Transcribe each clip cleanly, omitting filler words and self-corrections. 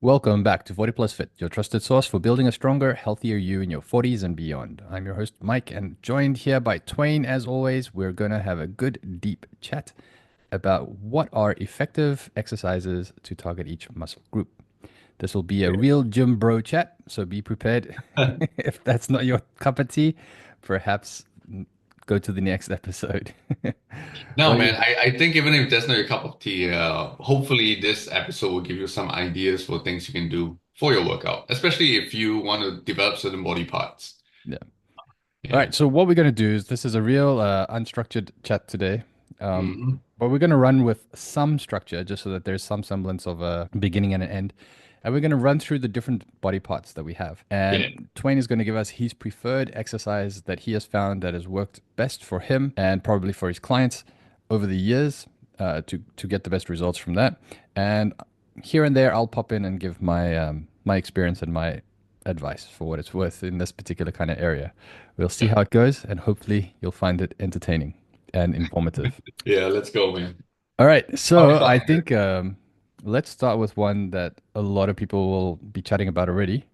Welcome back to 40 Plus Fit, your trusted source for building a stronger, healthier you in your 40s and beyond. I'm your host, Mike, and joined here by Twain. As always, we're going to have a good, deep chat about what are effective exercises to target each muscle group. This will be a real gym bro chat, so be prepared. If that's not your cup of tea, perhaps go to the next episode. No, What do man, you? I think even if that's not your cup of tea, hopefully this episode will give you some ideas for things you can do for your workout, especially if you want to develop certain body parts. Yeah. All Yeah. right, so what we're going to do is this is a real unstructured chat today. Hmm. But we're going to run with some structure just so that there's some semblance of a beginning and an end. And we're going to run through the different body parts that we have. Yeah. And Twain is going to give us his preferred exercise that he has found that has worked best for him and probably for his clients over the years to get the best results from that. And here and there, I'll pop in and give my experience and my advice for what it's worth in this particular kind of area. We'll see Yeah. how it goes, and hopefully you'll find it entertaining and informative. Yeah, let's go, man. All right, I'll so I start. think let's start with one that a lot of people will be chatting about already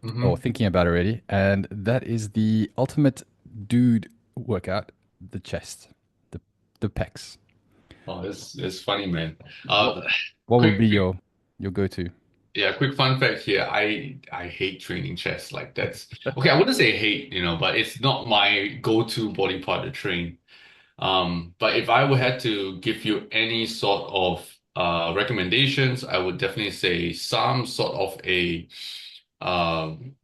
or Hmm. thinking about already, and that is the ultimate dude workout, the chest, the the pecs. Oh, it's funny, man. What Uh, what would quick, be quick, your go-to? yeah, quick fun fact here. I hate training chest. Like that's okay. I wouldn't say hate, but it's not my go-to body part to train. But if I would had to give you any sort of recommendations, I would definitely say some sort of a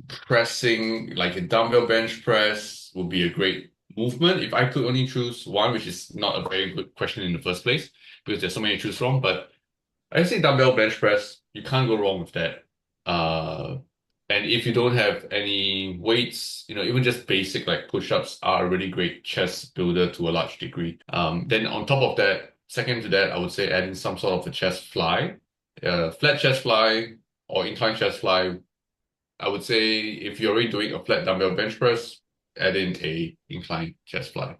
pressing, like a dumbbell bench press, would be a great movement. If I could only choose one, which is not a very good question in the first place, because there's so many to choose from, but I say dumbbell bench press, you can't go wrong with that. Uh, and if you don't have any weights, even just basic like push-ups are a really great chest builder to a large degree. Then on top of that, second to that, I would say adding some sort of a chest fly, flat chest fly or incline chest fly. I would say if you're already doing a flat dumbbell bench press, add in a incline chest fly.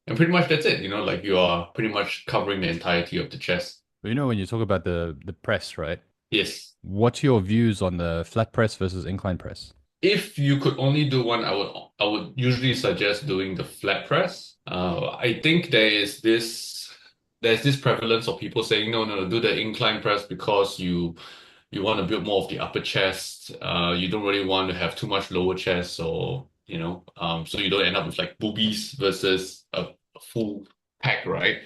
And pretty much that's it, like you are pretty much covering the entirety of the chest. You know, when you talk about the press, right? Yes. What's your views on the flat press versus incline press? If you could only do one, I would usually suggest doing the flat press. I think there's this prevalence of people saying no, no, no, do the incline press because you want to build more of the upper chest. You don't really want to have too much lower chest, so you don't end up with like boobies versus a full pack, right?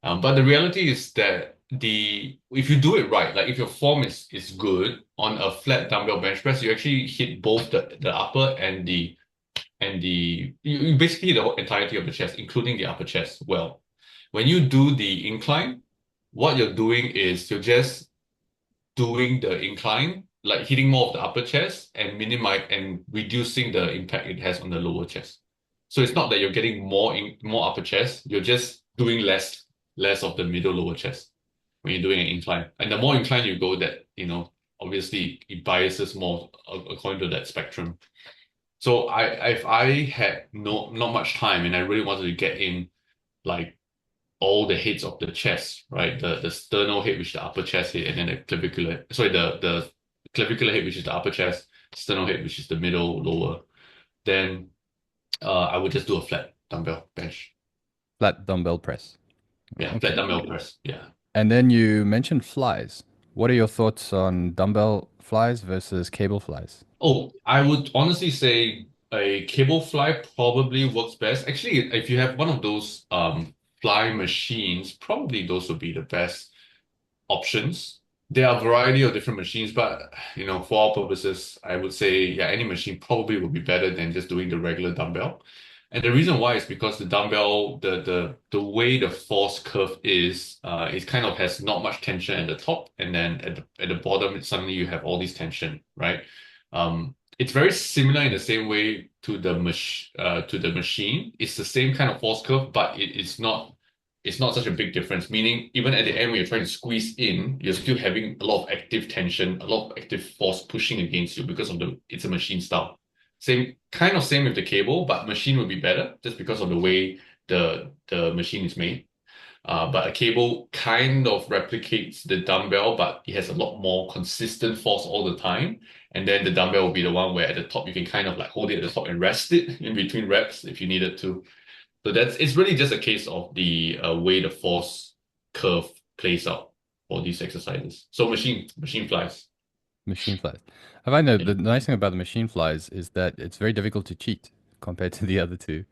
But the reality is that the if you do it right, like if your form is good on a flat dumbbell bench press, you actually hit both the upper and the you basically hit the whole entirety of the chest, including the upper chest. Well, when you do the incline, what you're doing is you're just doing the incline, like hitting more of the upper chest and minimize and reducing the impact it has on the lower chest. So it's not that you're getting more upper chest, you're just doing less of the middle lower chest when you're doing an incline. And the more incline you go, that obviously it biases more according to that spectrum. So if I had not much time and I really wanted to get in like all the heads of the chest, right? The sternal head, which is the upper chest head, and then the clavicular head, which is the upper chest, sternal head, which is the middle lower. Then I would just do a flat dumbbell bench. Flat dumbbell press. Yeah, flat Okay. dumbbell press. Yeah. And then you mentioned flies. What are your thoughts on dumbbell flies versus cable flies? Oh, I would honestly say a cable fly probably works best. Actually, if you have one of those fly machines, probably those would be the best options. There are a variety of different machines, but for our purposes, I would say, yeah, any machine probably would be better than just doing the regular dumbbell. And the reason why is because the dumbbell, the way the force curve is, it kind of has not much tension at the top, and then at the bottom, suddenly you have all this tension, right? It's very similar in the same way to the machine. It's the same kind of force curve, but it's not such a big difference. Meaning, even at the end, when you're trying to squeeze in, you're still having a lot of active tension, a lot of active force pushing against you because of it's a machine style. Same with the cable, but machine would be better just because of the way the machine is made. But a cable kind of replicates the dumbbell, but it has a lot more consistent force all the time. And then the dumbbell will be the one where at the top you can kind of like hold it at the top and rest it in between reps if you needed to. So it's really just a case of the way the force curve plays out for these exercises. So machine flies. Machine flies. I find that Yeah. the nice thing about the machine flies is that it's very difficult to cheat compared to the other two.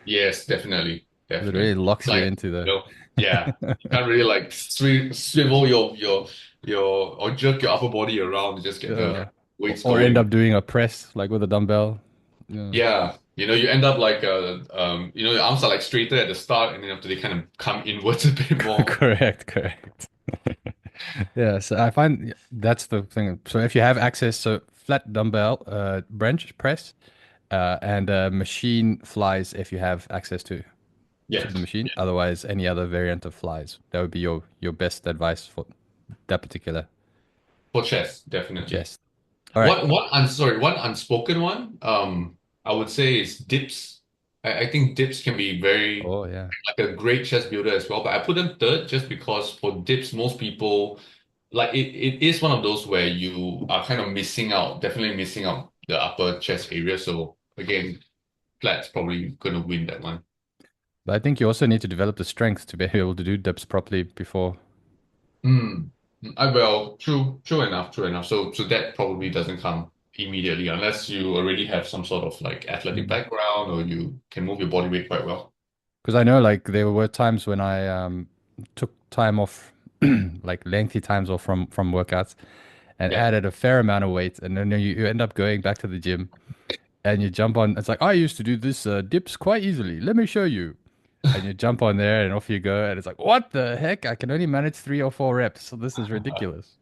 Yes, definitely, 'Cause it really definitely. locks you Like, into you know, yeah, you the can't really like swivel your or jerk your upper body around to just get the weights or end up going. doing a press like with a dumbbell. Yeah. Yeah, you end up like your arms are like straighter at the start, and then after they kind of come inwards a bit more. Correct, correct. Yeah, so I find that's the thing. So if you have access, so flat dumbbell, bench press, and machine flies if you have access to Yeah, the machine. yeah, Otherwise, any other variant of flies. That would be your best advice for that particular for chest, definitely. chest. All right. One unspoken one, I would say is dips. I think dips can be very Oh yeah. like a great chest builder as well, but I put them third just because for dips, most people like it is one of those where you are kind of missing out, definitely missing out the upper chest area. So again, flat's probably gonna win that one. But I think you also need to develop the strength to be able to do dips properly before. Hmm. I well, true enough, true enough. So that probably doesn't come immediately unless you already have some sort of like athletic background or you can move your body weight quite well. Because I know like there were times when I took time off, like lengthy times off from workouts and Yeah. added a fair amount of weight, and then you end up going back to the gym and you jump on. It's like I used to do this dips quite easily. Let me show you. And you jump on there and off you go, and it's like, what the heck? I can only manage 3 or 4 reps, so this is ridiculous.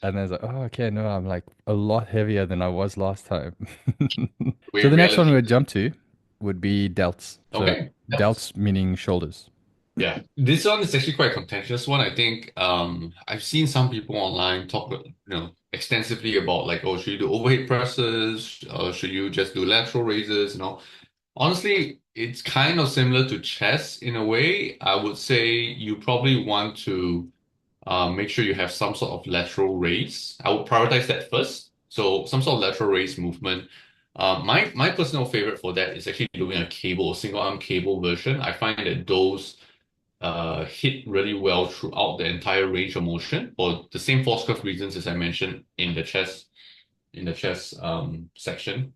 And then it's like, oh, okay, no, I'm like a lot heavier than I was last time. So Way the next one we reality. would jump to would be delts. So Okay. delts meaning shoulders. Yeah, this one is actually quite a contentious one. I think I've seen some people online talk extensively about like, oh, should you do overhead presses or should you just do lateral raises? Honestly, it's kind of similar to chest in a way. I would say you probably want to make sure you have some sort of lateral raise. I would prioritize that first. So some sort of lateral raise movement. My personal favorite for that is actually doing a cable, single arm cable version. I find that those hit really well throughout the entire range of motion for the same force curve reasons as I mentioned in the chest section.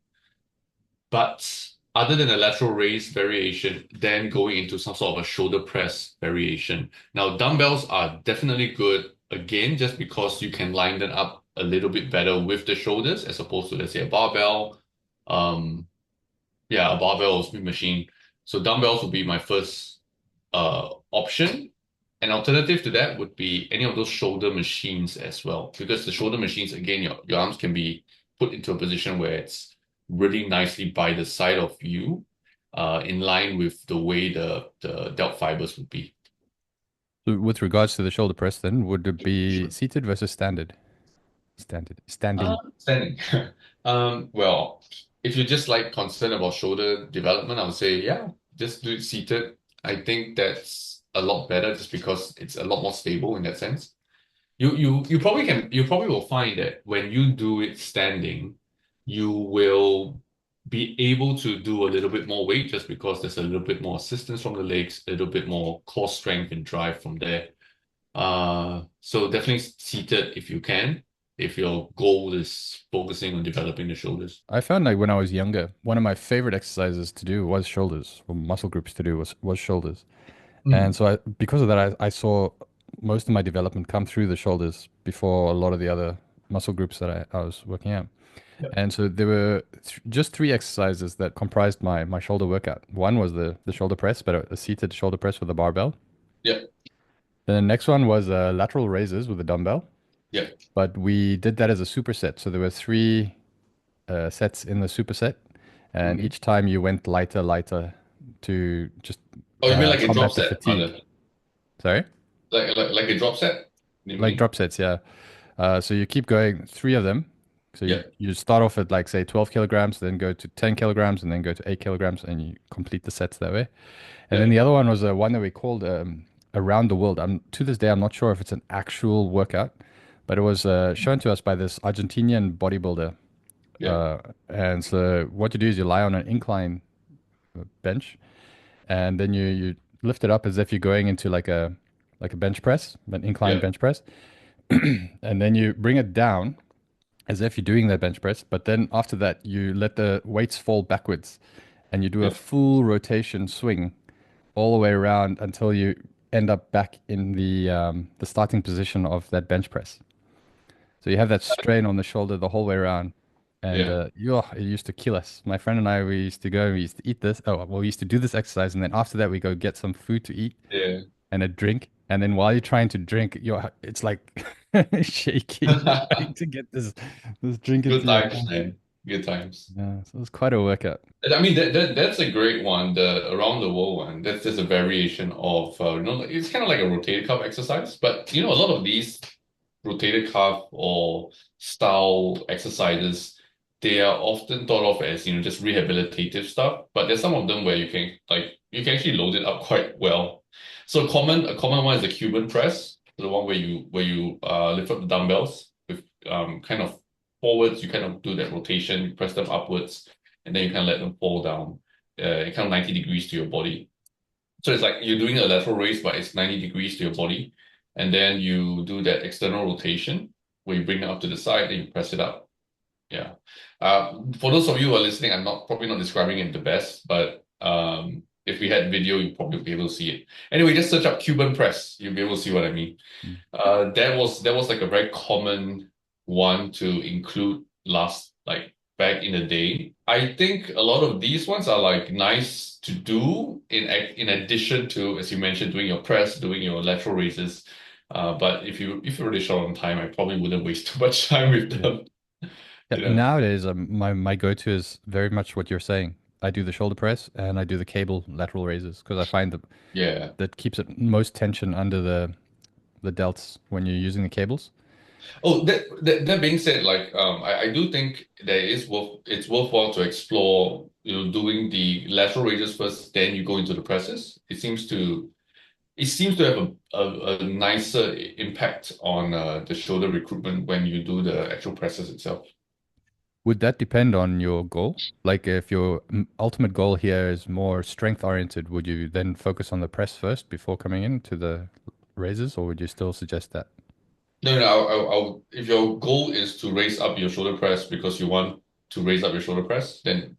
But other than a lateral raise variation, then going into some sort of a shoulder press variation. Now, dumbbells are definitely good again, just because you can line them up a little bit better with the shoulders as opposed to, let's say, a barbell. Um, yeah, a barbell or spin machine. So dumbbells would be my first option. An alternative to that would be any of those shoulder machines as well, because the shoulder machines, again, your arms can be put into a position where it's really nicely by the side of you, in line with the way the delt fibers would be. So with regards to the shoulder press, then would it be seated versus standard? Standing. Standing. Well, if you're just like concerned about shoulder development, I would say, yeah, just do it seated. I think that's a lot better just because it's a lot more stable in that sense. You probably will find that when you do it standing, you will be able to do a little bit more weight just because there's a little bit more assistance from the legs, a little bit more core strength and drive from there. So definitely seated if you can, if your goal is focusing on developing the shoulders. I found like when I was younger, one of my favorite exercises to do was shoulders, or muscle groups to do was shoulders. And Mm, so because of that, I saw most of my development come through the shoulders before a lot of the other muscle groups that I was working out. yeah, And so there were just 3 exercises that comprised my shoulder workout. One was the shoulder press, but a seated shoulder press with a barbell. yeah, Then the next one was lateral raises with a dumbbell, yeah. but we did that as a superset. So there were 3 sets in the superset, and Mhm. each time you went lighter, lighter to just Oh, you mean like a drop combat the set, fatigue. rather? Sorry? Like a drop set? You Like mean? drop sets, yeah. So you keep going 3 of them. So Yeah, you start off at like say 12 kilograms, then go to 10 kilograms, and then go to 8 kilograms, and you complete the sets that way. And yeah. then the other one was one that we called around the world. I'm to this day, I'm not sure if it's an actual workout, but it was shown to us by this Argentinian bodybuilder. Yeah, Uh, and so what you do is you lie on an incline bench, and then you lift it up as if you're going into like a bench press, an incline yeah, bench press, and then you bring it down as if you're doing that bench press. But then after that, you let the weights fall backwards, and you do a yeah. full rotation swing all the way around until you end up back in the starting position of that bench press. So you have that strain on the shoulder the whole way around. And Yeah, it used to kill us. My friend and I, we used to go, we used to eat this. Oh, well, we used to do this exercise. And then after that, we go get some food to eat yeah. and a drink. And then while you're trying to drink, it's like shaking. You're trying to get this drink Good into your times, mouth. man. Good times. Yeah, so it was quite a workout. I mean that's a great one. The around the world one. That's just a variation of it's kind of like a rotated cuff exercise. But a lot of these rotated cuff or style exercises, they are often thought of as just rehabilitative stuff. But there's some of them where you can actually load it up quite well. So a common one is the Cuban press, the one where you lift up the dumbbells with kind of forwards. You kind of do that rotation, you press them upwards and then you can let them fall down, kind of 90 degrees to your body. So it's like you're doing a lateral raise, but it's 90 degrees to your body. And then you do that external rotation where you bring it up to the side and you press it up. Yeah. For those of you who are listening, I'm not probably not describing it the best, but if we had video, you'd probably be able to see it. Anyway, just search up Cuban press. You'll be able to see what I mean. Mm. That was like a very common one to include like back in the day. I think a lot of these ones are like nice to do in addition to, as you mentioned, doing your press, doing your lateral raises. But if you're really short on time, I probably wouldn't waste too much time with Yeah. them. Yeah, You know? nowadays, my go-to is very much what you're saying. I do the shoulder press and I do the cable lateral raises because I find Yeah. that keeps it most tension under the delts when you're using the cables. Oh, that being said, like I do think it's worthwhile to explore, doing the lateral raises first, then you go into the presses. It seems to have a nicer impact on the shoulder recruitment when you do the actual presses itself. Would that depend on your goal? Like if your ultimate goal here is more strength oriented, would you then focus on the press first before coming into the raises, or would you still suggest that? No, no, if your goal is to raise up your shoulder press because you want to raise up your shoulder press, then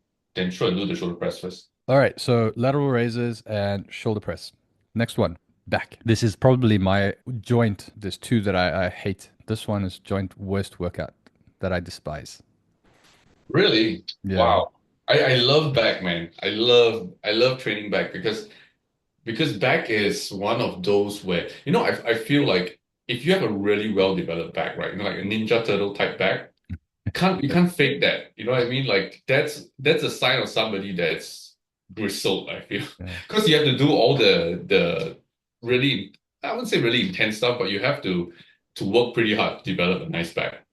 sure, do the shoulder press first. All right, so lateral raises and shoulder press. Next one, back. This is probably my joint. There's two that I hate. This one is joint worst workout that I despise. Really? Yeah. Wow. I love back, man. I love training back because back is one of those where I feel like if you have a really well developed back, right? Like a Ninja Turtle type back, you can't fake that. You know what I mean? Like that's a sign of somebody that's bristled, I feel. Yeah. Because you have to do all the really, I wouldn't say really intense stuff, but you have to work pretty hard to develop a nice back.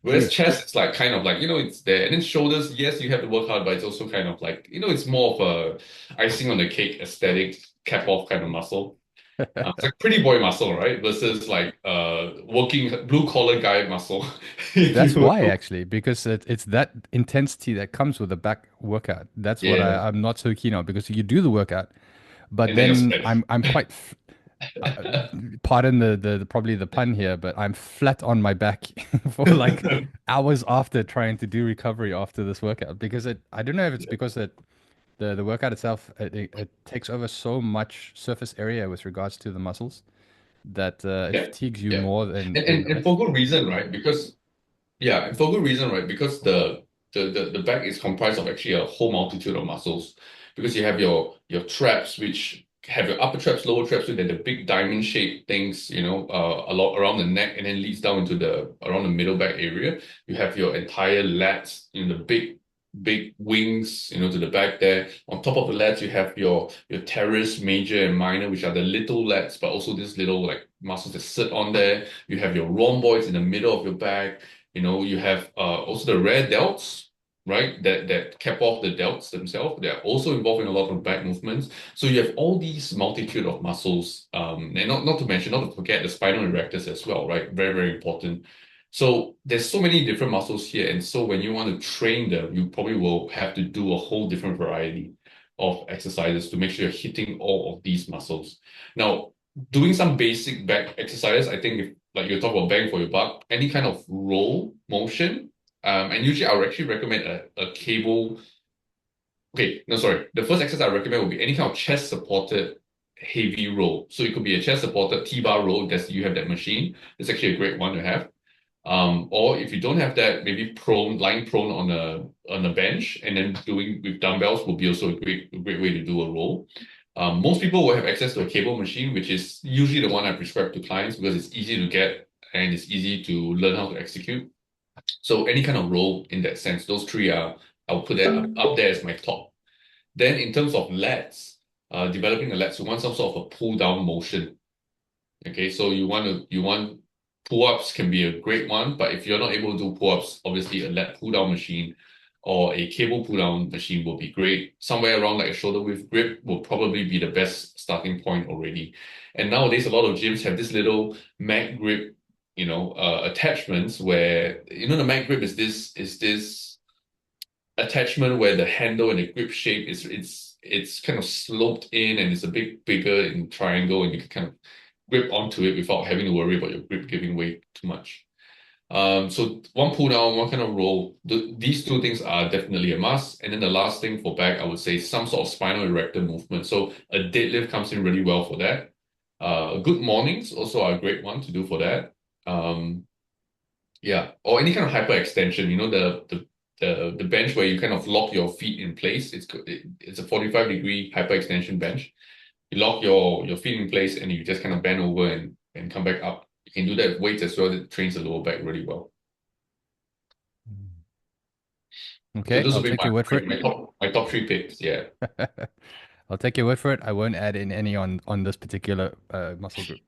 Whereas True. chest, it's like kind of like, it's there. And then shoulders, yes, you have to work hard, but it's also kind of like, it's more of a icing on the cake aesthetic cap off kind of muscle. It's like pretty boy muscle, right? Versus like working blue collar guy muscle. If That's you why will. actually, because it's that intensity that comes with the back workout. That's what Yeah. I'm not so keen on because you do the workout, but And then you're then sweating. I'm quite uh, pardon the probably the pun here, but I'm flat on my back for like hours after trying to do recovery after this workout because I don't know if it's because the workout itself it takes over so much surface area with regards to the muscles that it Yeah. fatigues you Yeah. more than And, than and the and for rest. good reason, right? Because yeah, and for good reason, right? Because the back is comprised of actually a whole multitude of muscles. Because you have your traps, which have your upper traps, lower traps, so they're the big diamond shaped things, a lot around the neck, and then leads down into the around the middle back area. You have your entire lats, the big wings, to the back there. On top of the lats, you have your teres major and minor, which are the little lats, but also these little like muscles that sit on there. You have your rhomboids in the middle of your back. You have also the rear delts. right? That cap off the delts themselves. They're also involved in a lot of back movements. So you have all these multitude of muscles, and not to mention, not to forget the spinal erectors as well, right? Very, very important. So there's so many different muscles here, and so when you want to train them, you probably will have to do a whole different variety of exercises to make sure you're hitting all of these muscles. Now, doing some basic back exercises, I think if like you talk about bang for your buck, any kind of roll motion, and usually I would actually recommend a cable. Okay, no, sorry. The first exercise I recommend would be any kind of chest supported heavy roll. So it could be a chest supported T-bar roll. That's you have that machine. It's actually a great one to have. Or if you don't have that, maybe lying prone on a bench, and then doing with dumbbells will be also a great way to do a roll. Most people will have access to a cable machine, which is usually the one I prescribe to clients because it's easy to get and it's easy to learn how to execute. So any kind of role in that sense, those three are I'll put that up there as my top. Then in terms of lats, developing the lats, you want some sort of a pull down motion. Okay, so you want pull-ups can be a great one, but if you're not able to do pull-ups, obviously a lat pull-down machine or a cable pull-down machine will be great. Somewhere around like a shoulder width grip will probably be the best starting point already. And nowadays, a lot of gyms have this little mag grip, attachments where the mag grip is this attachment where the handle and the grip shape it's kind of sloped in and it's a bit bigger in triangle and you can kind of grip onto it without having to worry about your grip giving way too much. So one pull down, one kind of roll. These two things are definitely a must. And then the last thing for back, I would say some sort of spinal erector movement. So a deadlift comes in really well for that. Good mornings also are a great one to do for that. Yeah, or any kind of hyperextension. The bench where you kind of lock your feet in place. It's a 45-degree hyperextension bench. You lock your feet in place and you just kind of bend over and come back up. You can do that with weights as well. It trains the lower back really well. So Okay, those I'll will be take your word for it. my top three picks. Yeah. I'll take your word for it. I won't add in any on this particular muscle group.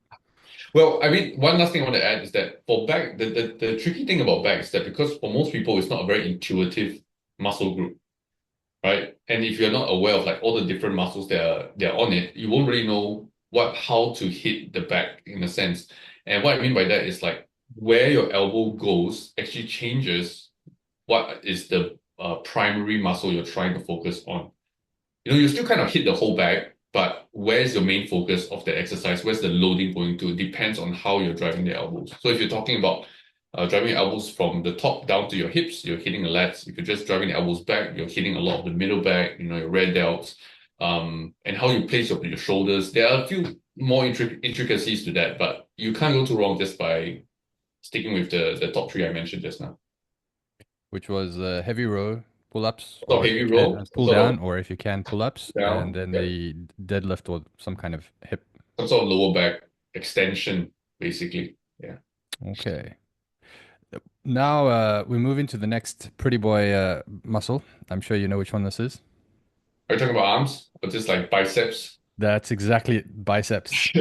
Well, I mean, one last thing I want to add is that for back, the tricky thing about back is that because for most people it's not a very intuitive muscle group, right? And if you're not aware of like all the different muscles that are on it, you won't really know how to hit the back in a sense. And what I mean by that is like where your elbow goes actually changes what is the primary muscle you're trying to focus on. You still kind of hit the whole back, but where's your main focus of the exercise? Where's the loading going to? It depends on how you're driving the elbows. So if you're talking about driving your elbows from the top down to your hips, you're hitting the lats. If you're just driving the elbows back, you're hitting a lot of the middle back, your rear delts, and how you place your shoulders. There are a few more intricacies to that, but you can't go too wrong just by sticking with the top three I mentioned just now. Which was heavy row pull-ups, So or if you heavy can roll, pull sort down, of or if you can pull-ups, and down, then yeah, the deadlift or some kind of hip. some sort of lower back extension, basically. Yeah. Okay. Now we move into the next pretty boy muscle. I'm sure you know which one this is. Are you talking about arms or just like biceps? That's exactly it, biceps.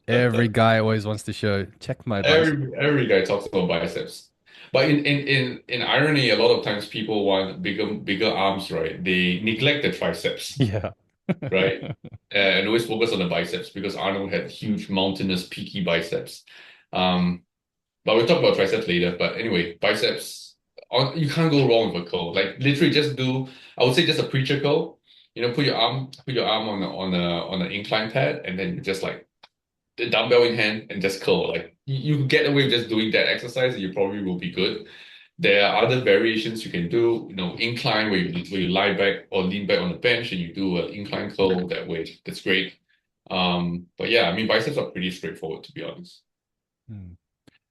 Every guy always wants to show, check my biceps. Every guy talks about biceps. But in irony, a lot of times people want bigger arms, right? They neglect the triceps, Yeah. right? And always focus on the biceps because Arnold had huge, mountainous, peaky biceps. Um, but we'll talk about triceps later. But anyway, biceps, you can't go wrong with a curl. Like literally just do, I would say just a preacher curl. Put your arm on an incline pad and then you just like the dumbbell in hand and just curl. Like you get away with just doing that exercise, you probably will be good. There are other variations you can do, incline where you lie back or lean back on the bench and you do an incline curl that way. That's great. But yeah, I mean biceps are pretty straightforward to be honest. Hmm.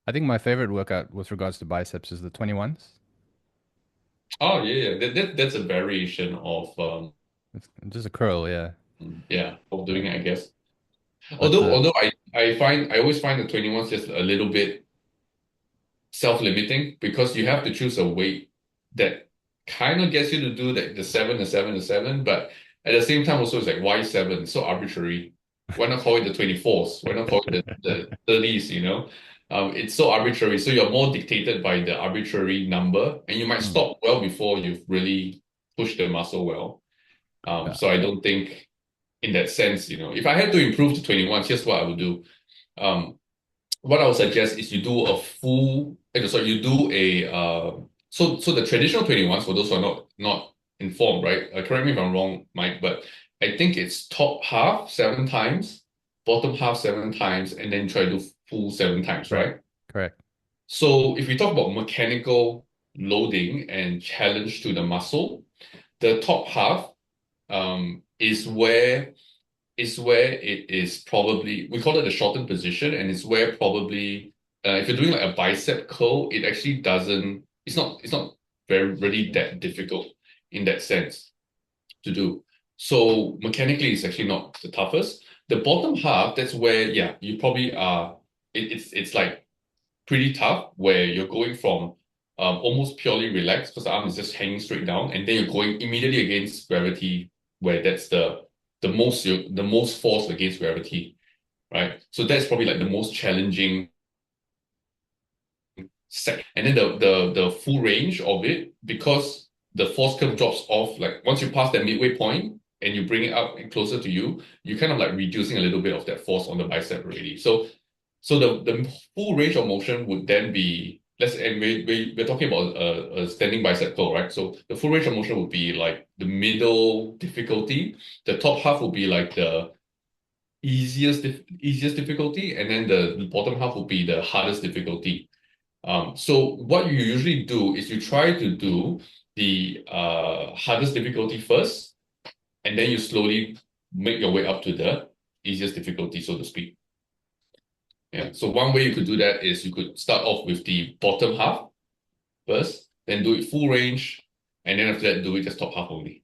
I think my favorite workout with regards to biceps is the 21s. Oh yeah. That's a variation of It's just a curl, yeah. yeah, of Yeah. doing it, I guess. But Although I always find the 21's just a little bit self-limiting because you have to choose a weight that kind of gets you to do the seven, but at the same time also it's like why seven? It's so arbitrary. Why not call it the 24s? Why not call it the 30s, It's so arbitrary. So you're more dictated by the arbitrary number, and you might Mm. stop well before you've really pushed the muscle well. Yeah. So I don't think in that sense, if I had to improve to 21, here's what I would do. Um, what I would suggest is you do a full, sorry, you do a so the traditional 21s for those who are not informed, right? Correct me if I'm wrong, Mike, but I think it's top half 7 times, bottom half 7 times, and then try to do full 7 times, Correct. right? Correct. So if we talk about mechanical loading and challenge to the muscle, the top half is where it is probably, we call it the shortened position, and it's where probably if you're doing like a bicep curl, it actually doesn't, it's not very really that difficult in that sense to do. So mechanically it's actually not the toughest. The bottom half, that's where, yeah, you probably are, it's like pretty tough, where you're going from almost purely relaxed because the arm is just hanging straight down, and then you're going immediately against gravity, where that's the most force against gravity, right? So that's probably like the most challenging set. And then the full range of it, because the force curve drops off, like once you pass that midway point and you bring it up and closer to you, you're kind of like reducing a little bit of that force on the bicep already. So the full range of motion would then be, and we're talking about a standing bicep curl, right? So the full range of motion would be like the middle difficulty. The top half would be like the easiest difficulty, and then the bottom half would be the hardest difficulty. So what you usually do is you try to do the hardest difficulty first, and then you slowly make your way up to the easiest difficulty, so to speak. Yeah. So one way you could do that is you could start off with the bottom half first, then do it full range, and then after that do it just top half only.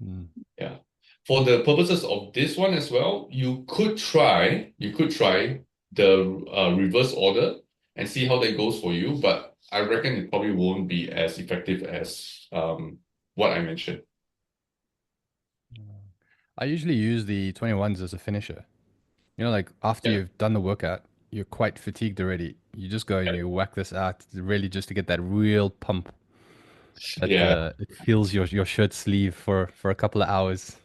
Mm. Yeah. For the purposes of this one as well, you could try the reverse order and see how that goes for you, but I reckon it probably won't be as effective as what I mentioned. I usually use the 21s as a finisher. You know, like after Yeah. you've done the workout, you're quite fatigued already. You just go and Yeah. you whack this out, really just to get that real pump that Yeah. it fills your shirt sleeve for a couple of hours.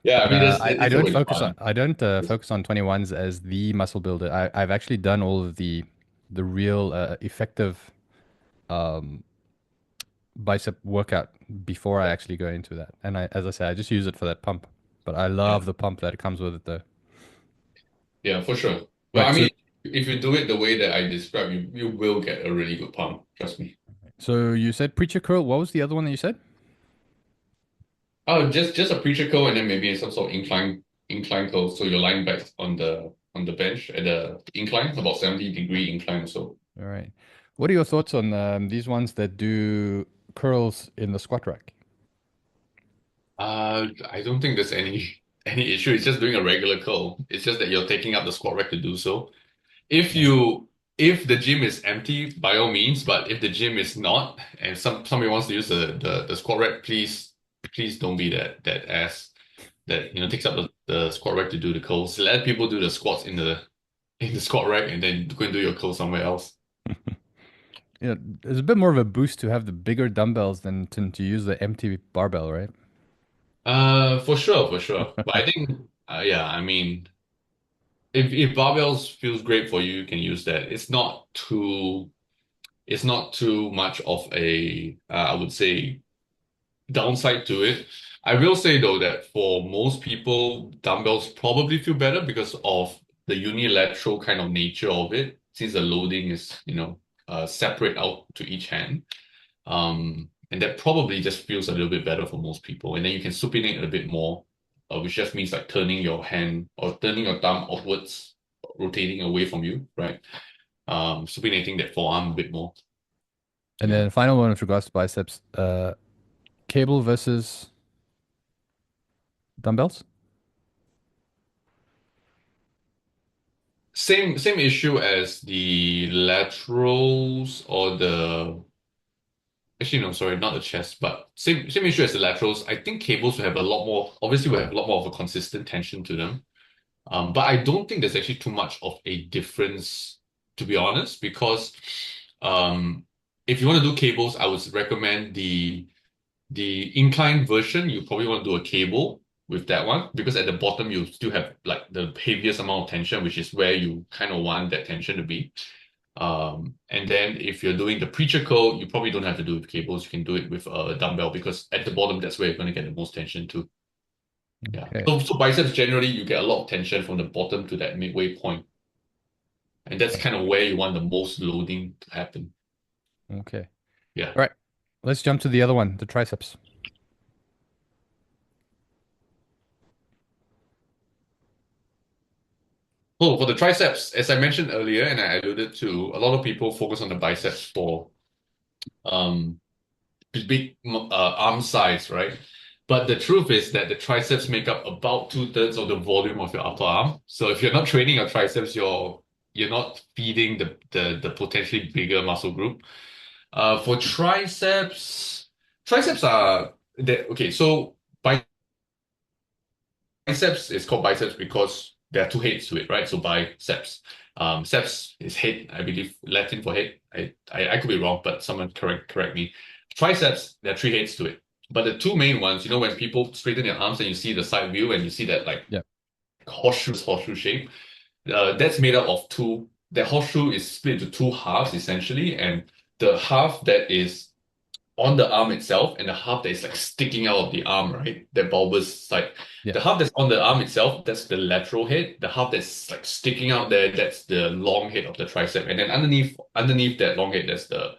Yeah. I But mean, I it's don't already focus on fun. focus on 21s as the muscle builder. I've actually done all of the real effective um, bicep workout before I actually go into that. And as I say, I just use it for that pump. But I Yeah. love the pump that comes with it though. Yeah, for sure. Well, I Right. mean, if you do it the way that I described, you will get a really good pump. Trust me. So you said preacher curl. What was the other one that you said? Oh, just a preacher curl, and then maybe some sort of incline curl. So you're lying back on the bench at the incline, about 70-degree incline or so. All right. What are your thoughts on these ones that do curls in the squat rack? I don't think there's any issue. It's just doing a regular curl. It's just that you're taking up the squat rack to do so. If Yeah. you if the gym is empty, by all means. But if the gym is not, and somebody wants to use the squat rack, please don't be that ass that takes up the squat rack to do the curls. Let people do the squats in the squat rack, and then go and do your curl somewhere else. Yeah, there's a bit more of a boost to have the bigger dumbbells than to use the empty barbell, right? For sure, for sure. But I think, yeah, I mean, if barbells feels great for you, you can use that. It's not too much of a, I would say, downside to it. I will say though that for most people, dumbbells probably feel better because of the unilateral kind of nature of it, since the loading is, separate out to each hand. And that probably just feels a little bit better for most people. And then you can supinate a bit more, which just means like turning your hand or turning your thumb upwards, rotating away from you, right? Supinating that forearm a bit more. And Yeah. then final one with regards to biceps, cable versus dumbbells. Same issue as the laterals or actually no, sorry, not the chest, but same issue as the laterals. I think cables will have a lot more, obviously will have a lot more of a consistent tension to them. But I don't think there's actually too much of a difference, to be honest, because um, if you want to do cables, I would recommend the incline version. You probably want to do a cable with that one because at the bottom you still have like the heaviest amount of tension, which is where you kind of want that tension to be. And then if you're doing the preacher curl, you probably don't have to do it with cables. You can do it with a dumbbell because at the bottom, that's where you're going to get the most tension too. Yeah. Okay. So biceps generally, you get a lot of tension from the bottom to that midway point, and that's kind of where you want the most loading to happen. Okay. Yeah. All right. Let's jump to the other one, the triceps. Oh, for the triceps, as I mentioned earlier, and I alluded to, a lot of people focus on the biceps for um big arm size, right? But the truth is that the triceps make up about two-thirds of the volume of your upper arm. So if you're not training your triceps, you're not feeding the potentially bigger muscle group. For triceps are that okay. So biceps is called biceps because there are two heads to it, right? So biceps. Ceps is head, I believe, Latin for head. I could be wrong, but someone correct me. Triceps, there are three heads to it. But the two main ones, when people straighten their arms and you see the side view and you see that like Yeah. horseshoe shape, that's made up of two. The horseshoe is split into two halves essentially, and the half that is on the arm itself and the half that is like sticking out of the arm, right? That bulbous side. Yeah. The half that's on the arm itself, that's the lateral head. The half that's like sticking out there, that's the long head of the tricep. And then underneath that long head, that's the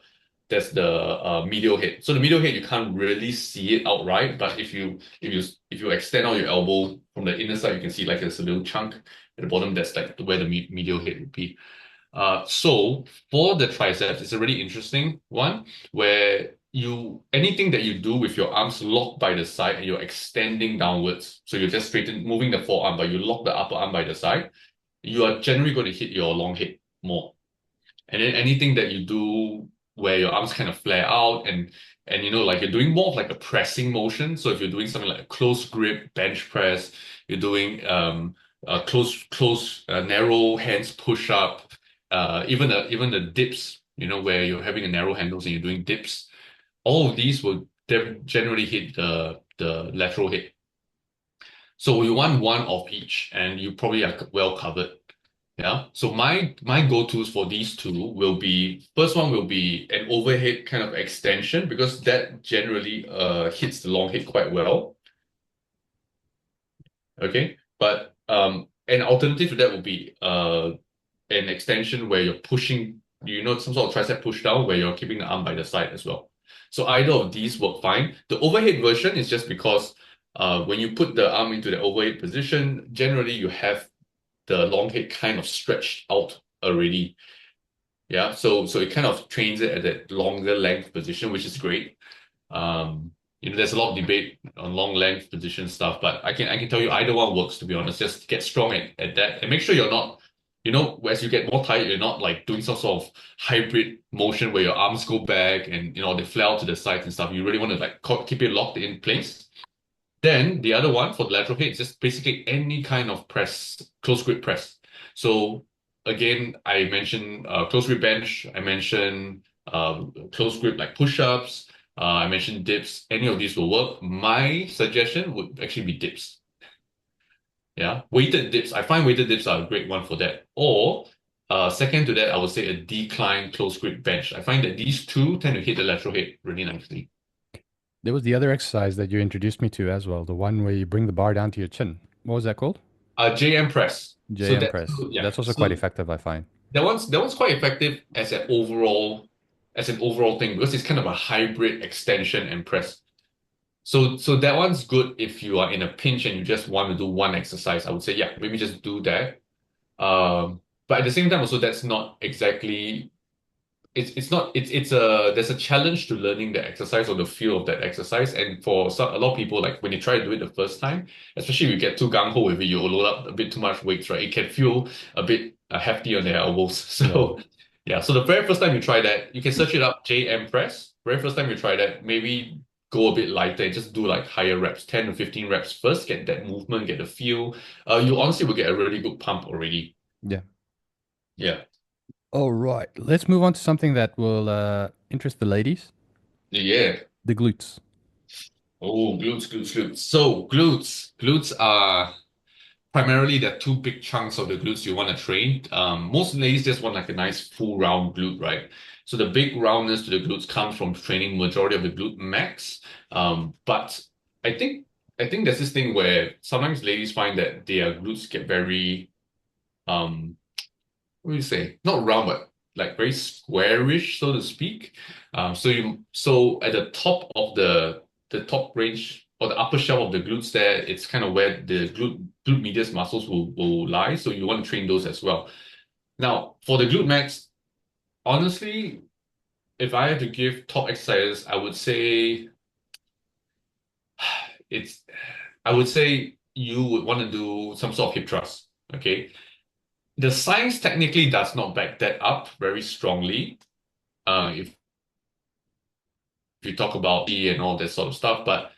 medial head. So the medial head you can't really see it outright, but if you extend out your elbow from the inner side, you can see like there's a little chunk at the bottom. That's like where the medial head would be. So for the triceps, it's a really interesting one where anything that you do with your arms locked by the side and you're extending downwards. So you're just moving the forearm, but you lock the upper arm by the side, you are generally going to hit your long head more. And then anything that you do where your arms kind of flare out and like you're doing more of like a pressing motion. So if you're doing something like a close grip bench press, you're doing close narrow hands push up, even the dips, where you're having a narrow handles and you're doing dips. All of these will generally hit the lateral head. So you want one of each, and you probably are well covered. Yeah. So my go-tos for these two will be first one will be an overhead kind of extension because that generally hits the long head quite well. Okay. But an alternative to that would be an extension where you're pushing, some sort of tricep push down where you're keeping the arm by the side as well. So either of these work fine. The overhead version is just because when you put the arm into the overhead position, generally you have the long head kind of stretched out already. Yeah, so it kind of trains it at that longer length position, which is great. There's a lot of debate on long length position stuff, but I can tell you either one works, to be honest. Just get strong at that and make sure you're not, as you get more tired, you're not like doing some sort of hybrid motion where your arms go back and they flare out to the sides and stuff. You really want to like keep it locked in place. Then the other one for the lateral head is just basically any kind of press, close grip press. So again, I mentioned close grip bench. I mentioned close grip like push-ups. I mentioned dips. Any of these will work. My suggestion would actually be dips. Yeah, weighted dips. I find weighted dips are a great one for that. Or second to that, I would say a decline close grip bench. I find that these two tend to hit the lateral head really nicely. There was the other exercise that you introduced me to as well, the one where you bring the bar down to your chin. What was that called? JM press. So JM press. yeah. That's also quite So effective, I find. that one's quite effective as an overall thing because it's kind of a hybrid extension and press. So that one's good if you are in a pinch and you just want to do one exercise. I would say, yeah, maybe just do that. But at the same time, also that's not exactly it's not it's a there's a challenge to learning the exercise or the feel of that exercise. And for a lot of people, like when they try to do it the first time, especially if you get too gung ho with it, you load up a bit too much weights, right? It can feel a bit hefty on their elbows. Yeah. So yeah, so the very first time you try that, you can search it up, JM press. Very first time you try that, maybe go a bit lighter and just do like higher reps, 10 to 15 reps first, get that movement, get the feel. You honestly will get a really good pump already. Yeah. Yeah. All right. Let's move on to something that will interest the ladies, Yeah. the glutes. Oh, glutes. So glutes are primarily the two big chunks of the glutes you want to train. Most ladies just want like a nice full round glute, right? So the big roundness to the glutes comes from training majority of the glute max. But I think I think there's this thing where sometimes ladies find that their glutes get very um what do you say? Not round, but like very squarish, so to speak. So at the top of the top range or the upper shelf of the glutes there, it's kind of where the glute medius muscles will lie. So you want to train those as well. Now, for the glute max, honestly, if I had to give top exercises, it's I would say you would want to do some sort of hip thrust. Okay. The science technically does not back that up very strongly. If you talk about E and all that sort of stuff, but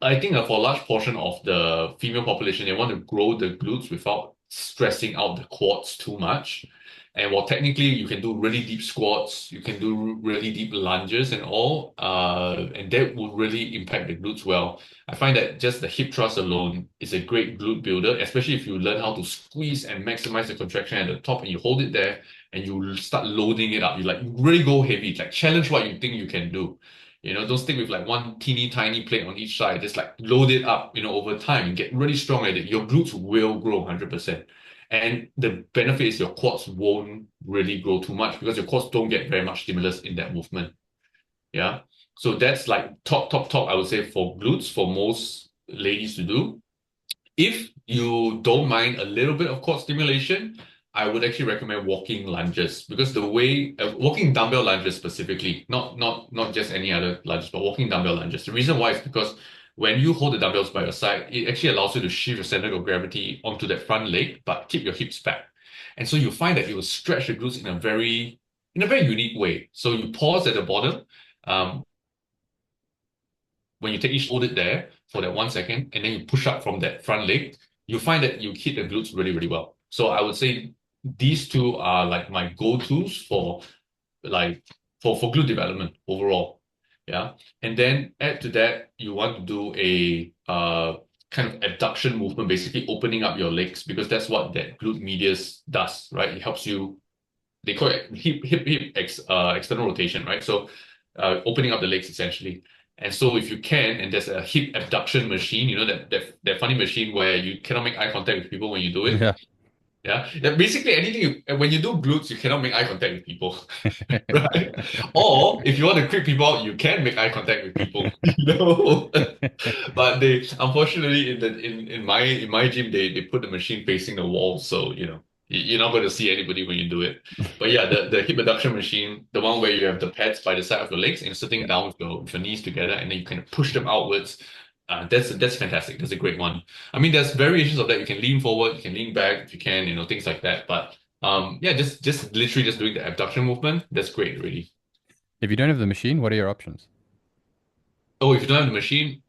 I think for a large portion of the female population, they want to grow the glutes without stressing out the quads too much. And while technically you can do really deep squats, you can do really deep lunges and all, and that will really impact the glutes well. I find that just the hip thrust alone is a great glute builder, especially if you learn how to squeeze and maximize the contraction at the top and you hold it there and you start loading it up. You like really go heavy, like challenge what you think you can do. Don't stick with like one teeny tiny plate on each side. Just like load it up, over time and get really strong at it. Your glutes will grow 100%. And the benefit is your quads won't really grow too much because your quads don't get very much stimulus in that movement. Yeah. So that's like top, I would say, for glutes for most ladies to do. If you don't mind a little bit of quad stimulation, I would actually recommend walking lunges because the way walking dumbbell lunges specifically, not just any other lunges, but walking dumbbell lunges. The reason why is because when you hold the dumbbells by your side, it actually allows you to shift your center of gravity onto that front leg, but keep your hips back. And so you find that it will stretch the glutes in a very unique way. So you pause at the bottom. Um, when you take each hold it there for that 1 second and then you push up from that front leg, you find that you hit the glutes really, really well. So I would say these two are like my go-tos like for glute development overall. Yeah. And then add to that, you want to do a kind of abduction movement, basically opening up your legs because that's what that glute medius does, right? It helps you, they call it external rotation, right? So opening up the legs essentially. And so if you can, and there's a hip abduction machine, that funny machine where you cannot make eye contact with people when you do it. Yeah. Yeah. Yeah, basically when you do glutes, you cannot make eye contact with people. Right? Or if you want to creep people out, you can make eye contact with people. But they unfortunately in my gym they put the machine facing the wall, so you're not going to see anybody when you do it. But yeah, the hip abduction machine, the one where you have the pads by the side of your legs and you're sitting Yeah. down with your knees together, and then you kind of push them outwards. That's fantastic. That's a great one. I mean, there's variations of that. You can lean forward, you can lean back if you can, things like that. But yeah, just literally just doing the abduction movement. That's great, really. If you don't have the machine, what are your options? Oh, if you don't have the machine,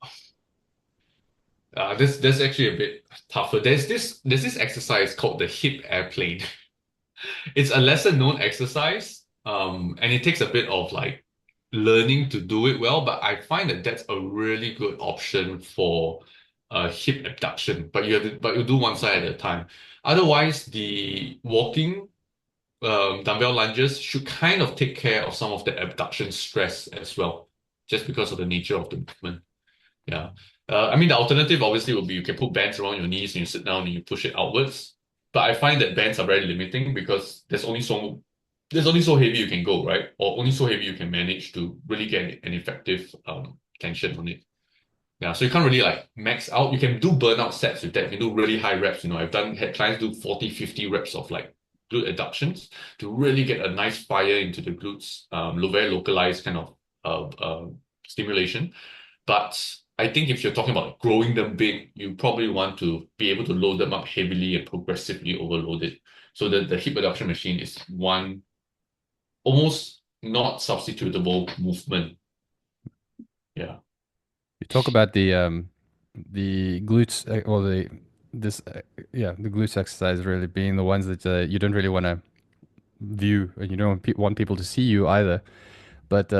this actually a bit tougher. There's this exercise called the hip airplane. It's a lesser known exercise, and it takes a bit of like learning to do it well. But I find that that's a really good option for hip abduction. But you do one side at a time. Otherwise, the walking dumbbell lunges should kind of take care of some of the abduction stress as well, just because of the nature of the movement. Yeah. I mean, the alternative obviously would be you can put bands around your knees and you sit down and you push it outwards. But I find that bands are very limiting because there's only so heavy you can go, right? Or only so heavy you can manage to really get an effective tension on it. Yeah, so you can't really like max out. You can do burnout sets with that. You can do really high reps. Had clients do 40, 50 reps of like glute adductions to really get a nice fire into the glutes, very localized kind of stimulation. But I think if you're talking about growing them big, you probably want to be able to load them up heavily and progressively overload it. So the hip adduction machine is one almost not substitutable movement. Yeah. You talk about the glutes or the this yeah, the glutes exercise really being the ones that you don't really want to view, and you don't want people to see you either. But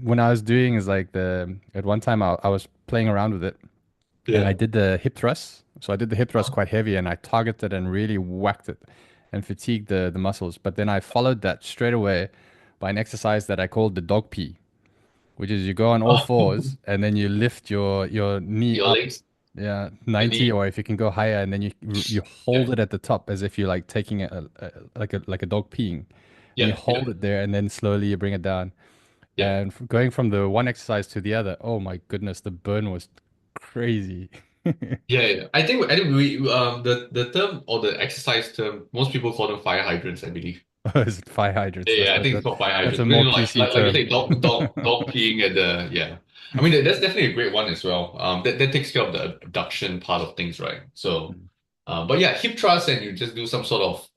when I was doing is like the at one time I was playing around with it, and I Yeah. did the hip thrust. So I did the hip thrust quite heavy, and I targeted and really whacked it and fatigued the muscles. But then I followed that straight away by an exercise that I called the dog pee, which is you go on all Oh, fours and then you lift your knee your up, legs, yeah, your 90, knee. or if you can go higher, and then you Yeah. hold it at the top as if you're like taking like a dog peeing, and you Yeah. Yeah. hold it there, and then slowly you bring it down. Yeah. And going from the one exercise to the other, oh my goodness, the burn was crazy. Yeah, yeah. I think we the term or the exercise term, most people call them fire hydrants, I believe. Is it fire hydrants? Yeah, yeah, I think it's called fire That's hydrants a because more like PC like you term. say, dog peeing at the yeah. I mean that's definitely a great one as well. That takes care of the abduction part of things, right? So, but yeah, hip thrust and you just do some sort of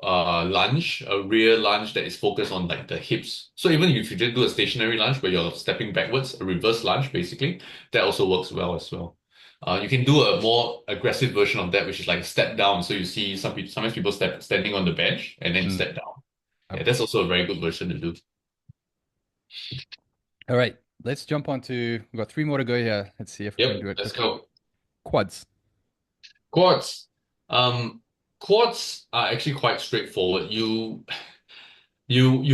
lunge, a rear lunge that is focused on like the hips. So even if you just do a stationary lunge where you're stepping backwards, a reverse lunge basically, that also works well as well. You can do a more aggressive version of that, which is like a step down. So you see sometimes people standing on the bench and then Mm. step down. Yeah, Okay. that's also a very good version to do. All right. Let's jump on to, we've got three more to go here. Let's see if we can Yep, do it let's quickly. go. Quads. Quads. Um, Quads are actually quite straightforward. You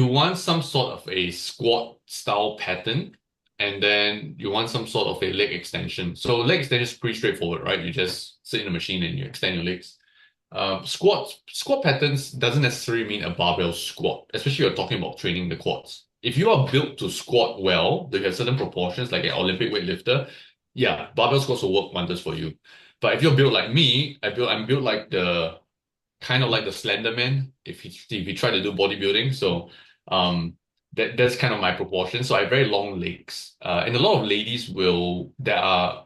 want some sort of a squat style pattern, and then you want some sort of a leg extension. So leg extension is pretty straightforward, right? You just sit in the machine and you extend your legs. Squat patterns doesn't necessarily mean a barbell squat, especially if you're talking about training the quads. If you are built to squat well, you have certain proportions like an Olympic weightlifter, yeah, barbell squats will work wonders for you. But if you're built like me, I'm built like the kind of like the Slender Man if you try to do bodybuilding. So that's kind of my proportion. So I have very long legs. And a lot of ladies will that are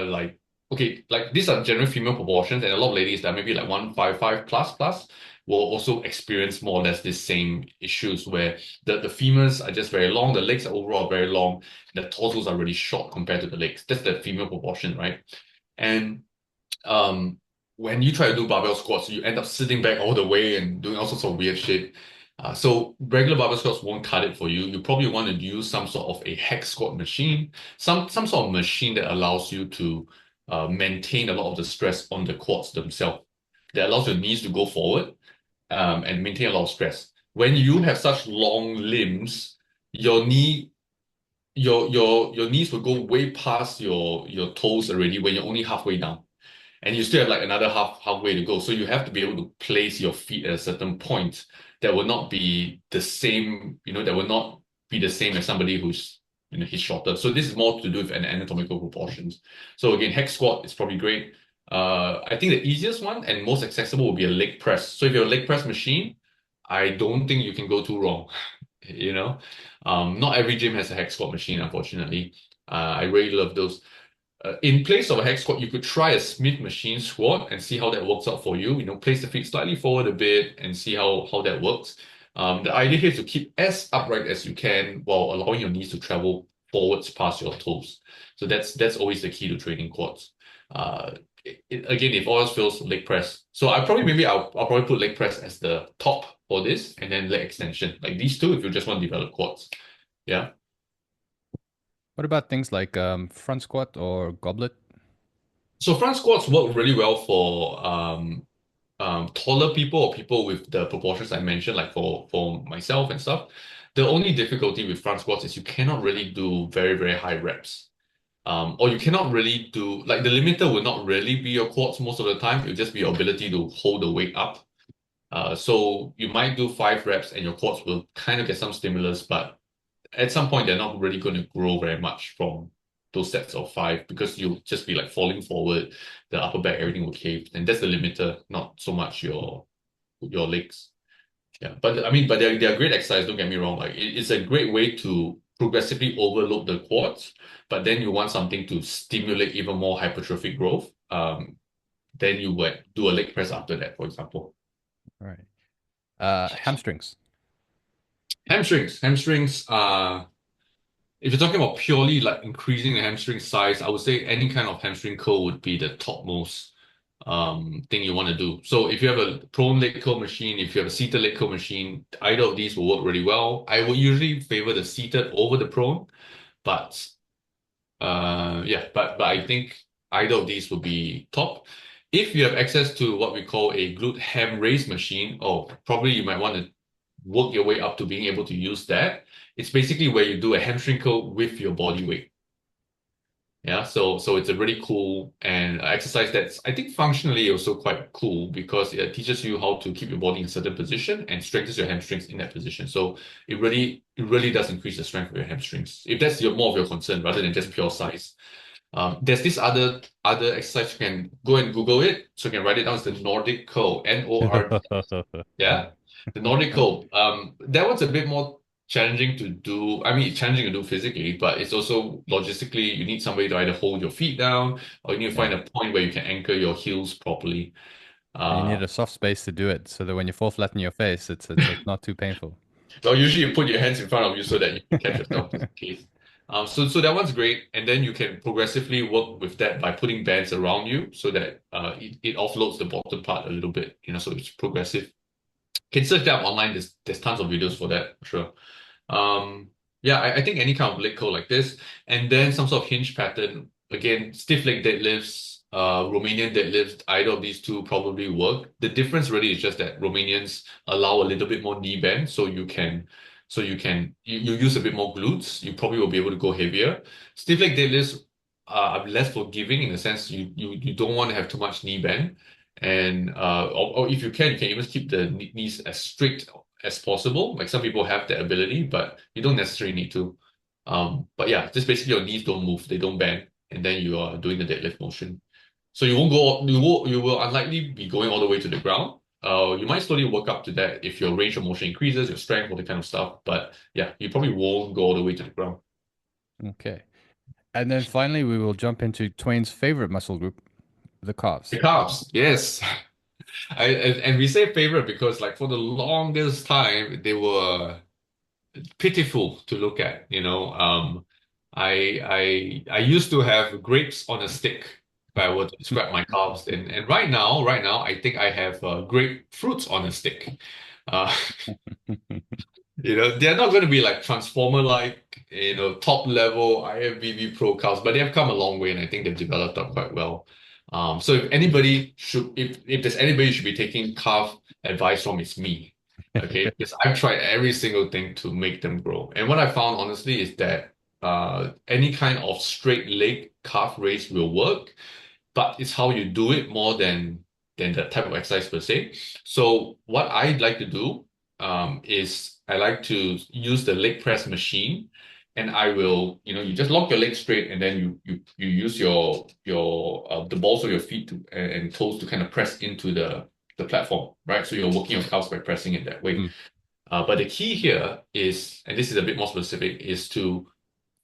like okay, like these are general female proportions, and a lot of ladies that are maybe like 155 plus will also experience more or less the same issues where the femurs are just very long, the legs are overall very long, the torsos are really short compared to the legs. That's the female proportion, right? And um, when you try to do barbell squats, you end up sitting back all the way and doing all sorts of weird shit. So regular barbell squats won't cut it for you. You probably want to use some sort of a hex squat machine, some sort of machine that allows you to maintain a lot of the stress on the quads themselves. That allows your knees to go forward and maintain a lot of stress. When you have such long limbs, your knee your knees will go way past your toes already when you're only halfway down and you still have like another halfway to go. So you have to be able to place your feet at a certain point that will not be the same, that will not be the same as somebody who's he's shorter. So this is more to do with an anatomical proportions. So again, hex squat is probably great. I think the easiest one and most accessible will be a leg press. So if you're a leg press machine, I don't think you can go too wrong. You know, not every gym has a hex squat machine, unfortunately. I really love those. In place of a hex squat, you could try a Smith machine squat and see how that works out for you. Place the feet slightly forward a bit and see how that works. The idea here is to keep as upright as you can while allowing your knees to travel forwards past your toes. So that's always the key to training quads. Again, if all else fails, leg press. So I'll probably put leg press as the top for this, and then leg extension like these two if you just want to develop quads. Yeah. What about things like front squat or goblet? So front squats work really well for taller people or people with the proportions I mentioned, like for myself and stuff. The only difficulty with front squats is you cannot really do very, very high reps. Or you cannot really do like the limiter will not really be your quads most of the time. It'll just be your ability to hold the weight up. So you might do 5 reps and your quads will kind of get some stimulus, but at some point they're not really going to grow very much from those sets of 5 because you'll just be like falling forward, the upper back, everything will cave. And that's the limiter, not so much your legs. Yeah. But I mean, but they're great exercise, don't get me wrong. Like it's a great way to progressively overload the quads, but then you want something to stimulate even more hypertrophic growth. Then you would do a leg press after that, for example. All right. Hamstrings. Hamstrings. Hamstrings are if you're talking about purely like increasing the hamstring size, I would say any kind of hamstring curl would be the topmost thing you want to do. So if you have a prone leg curl machine, if you have a seated leg curl machine, either of these will work really well. I would usually favor the seated over the prone, but yeah, but I think either of these will be top. If you have access to what we call a glute ham raise machine, oh, probably you might want to work your way up to being able to use that. It's basically where you do a hamstring curl with your body weight. Yeah, so it's a really cool and exercise that's I think functionally also quite cool because it teaches you how to keep your body in a certain position and strengthens your hamstrings in that position. So it really does increase the strength of your hamstrings. If that's more of your concern rather than just pure size. There's this other exercise you can go and Google it. So you can write it down. It's the Nordic curl, Nord. Yeah, the Nordic curl. That one's a bit more challenging to do. I mean, it's challenging to do physically, but it's also logistically, you need somebody to either hold your feet down or you need to Yeah. find a point where you can anchor your heels properly. And you need Uh, a soft space to do it so that when you fall flat on your face, it's not too painful. so usually you put your hands in front of you so that you can catch yourself just in case. So that one's great, and then you can progressively work with that by putting bands around you so that it offloads the bottom part a little bit, so it's progressive. Can search that up online. There's tons of videos for that, for sure. Yeah, I think any kind of leg curl like this, and then some sort of hinge pattern. Again, stiff leg deadlifts, Romanian deadlifts, either of these two probably work. The difference really is just that Romanians allow a little bit more knee bend, so you use a bit more glutes. You probably will be able to go heavier. Stiff leg deadlifts are less forgiving in the sense you don't want to have too much knee bend. And or if you can even keep the knees as straight as possible. Like some people have that ability, but you don't necessarily need to. But yeah, just basically your knees don't move, they don't bend, and then you are doing the deadlift motion. So you will unlikely be going all the way to the ground. You might slowly work up to that if your range of motion increases, your strength, all that kind of stuff. But yeah, you probably won't go all the way to the ground. Okay. And then finally, we will jump into Twain's favorite muscle group, the The calves. calves, yes. And we say favorite because like for the longest time they were pitiful to look at. I used to have grapes on a stick if I were to describe my calves. And right now, I think I have grapefruits on a stick. Uh, they're not going to be like transformer like, top level IFBB pro calves, but they have come a long way, and I think they've developed up quite well. So if there's anybody you should be taking calf advice from, it's me. Okay, because I've tried every single thing to make them grow. And what I found honestly is that any kind of straight leg calf raise will work, but it's how you do it more than the type of exercise per se. So what I like to do is I like to use the leg press machine, and I will, you just lock your legs straight, and then you use your the balls of your feet and toes to kind of press into the platform, right? So you're working your calves by pressing it that way. Mm. But the key here is, and this is a bit more specific, is to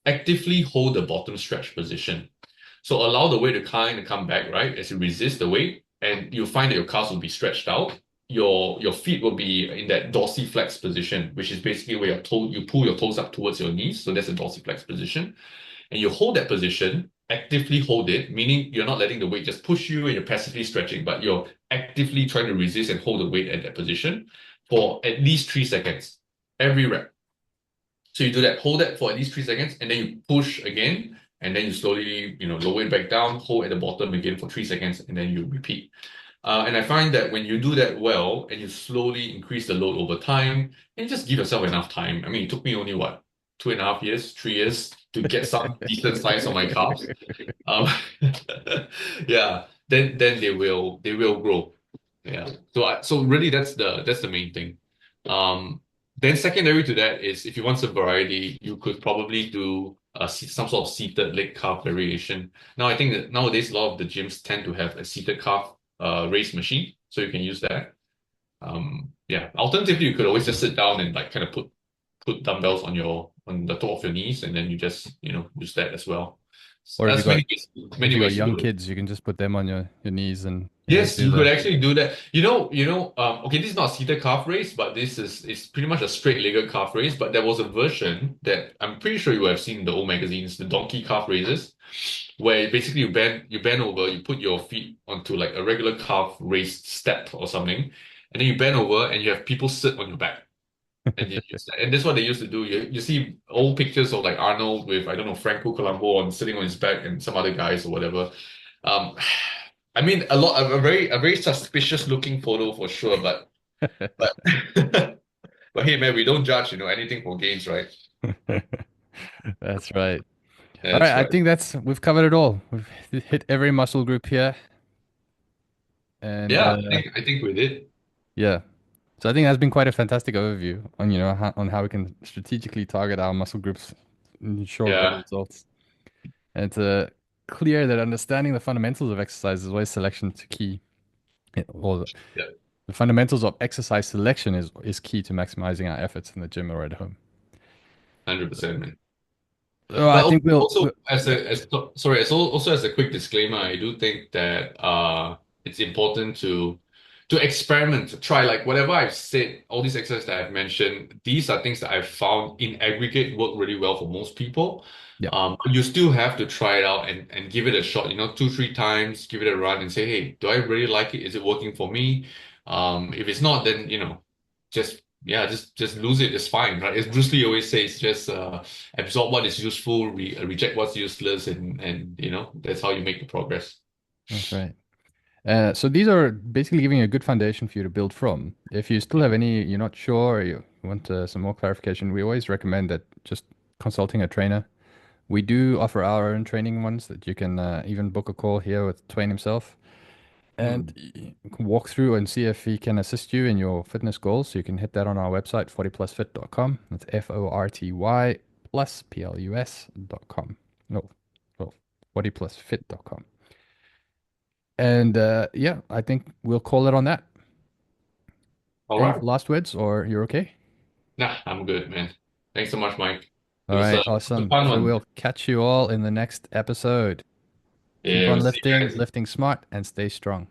actively hold the bottom stretch position. So allow the weight to kind of come back, right? As you resist the weight, and you'll find that your calves will be stretched out. Your feet will be in that dorsiflex position, which is basically where you pull your toes up towards your knees. So that's a dorsiflex position. And you hold that position, actively hold it, meaning you're not letting the weight just push you and you're passively stretching, but you're actively trying to resist and hold the weight at that position for at least 3 seconds, every rep. So you do that, hold that for at least 3 seconds, and then you push again, and then you slowly, lower it back down, hold at the bottom again for 3 seconds, and then you repeat. And I find that when you do that well, and you slowly increase the load over time, and just give yourself enough time. I mean, it took me only what, 2.5 years, 3 years to get some decent size on my calves. Um, yeah, then they will grow. Yeah. So really that's the main thing. Um, then secondary to that is if you want some variety, you could probably do some sort of seated leg calf variation. Now I think that nowadays a lot of the gyms tend to have a seated calf raise machine, so you can use that. Yeah. Alternatively, you could always just sit down and like kind of put dumbbells on the top of your knees, and then you just use that as well. Or There's if many you ways got to young do it. kids, you can just put them on your knees and You know, Yes, do you could the actually do that. Okay, this is not a seated calf raise, but this is pretty much a straight-legged calf raise. But there was a version that I'm pretty sure you have seen in the old magazines, the donkey calf raises, where basically you bend over, you put your feet onto like a regular calf raised step or something, and then you bend over and you have people sit on your back. And you use that. And that's what they used to do. You see old pictures of like Arnold with, I don't know, Franco Colombo on sitting on his back and some other guys or whatever. Um, I mean, a very suspicious looking photo for sure, but but hey man, we don't judge, anything for gains, right? That's right. All right, That's I right. think we've covered it all. We've hit every muscle group here, and Yeah, I think we did. yeah. So I think that's been quite a fantastic overview on on how we can strategically target our muscle groups and ensure better Yeah, results. And it's clear that understanding the fundamentals of exercise is always selection to key, or yeah, the fundamentals of exercise selection is key to maximizing our efforts in the gym or at home. 100%, man. So I But think also as yeah, a as sorry, as also as a quick disclaimer, I do think that it's important to experiment, to try like whatever I've said, all these exercises that I've mentioned, these are things that I've found in aggregate work really well for most people. yeah, But you still have to try it out and give it a shot, two, three times, give it a run and say, hey, do I really like it? Is it working for me? If it's not, then just yeah, just lose it. It's fine, right? As Bruce Lee always says, just absorb what is useful, reject what's useless, and that's how you make the progress. that's right. So these are basically giving you a good foundation for you to build from. If you still have any, you're not sure, or you want some more clarification, we always recommend that just consulting a trainer. We do offer our own training ones that you can even book a call here with Twain himself, and Hmm. you can walk through and see if he can assist you in your fitness goals. So you can hit that on our website, 40plusfit.com. That's FORTY plus PLUS.com. No, well, 40plusfit.com. And yeah, I think we'll call it on that. All Any right. last words, or you're okay? Nah, I'm good, man. Thanks so much, Mike. It All was right, a awesome. fun So one. we'll catch you all in the next episode. Keep Yeah, on we'll see you lifting, guys. lifting smart, and stay strong.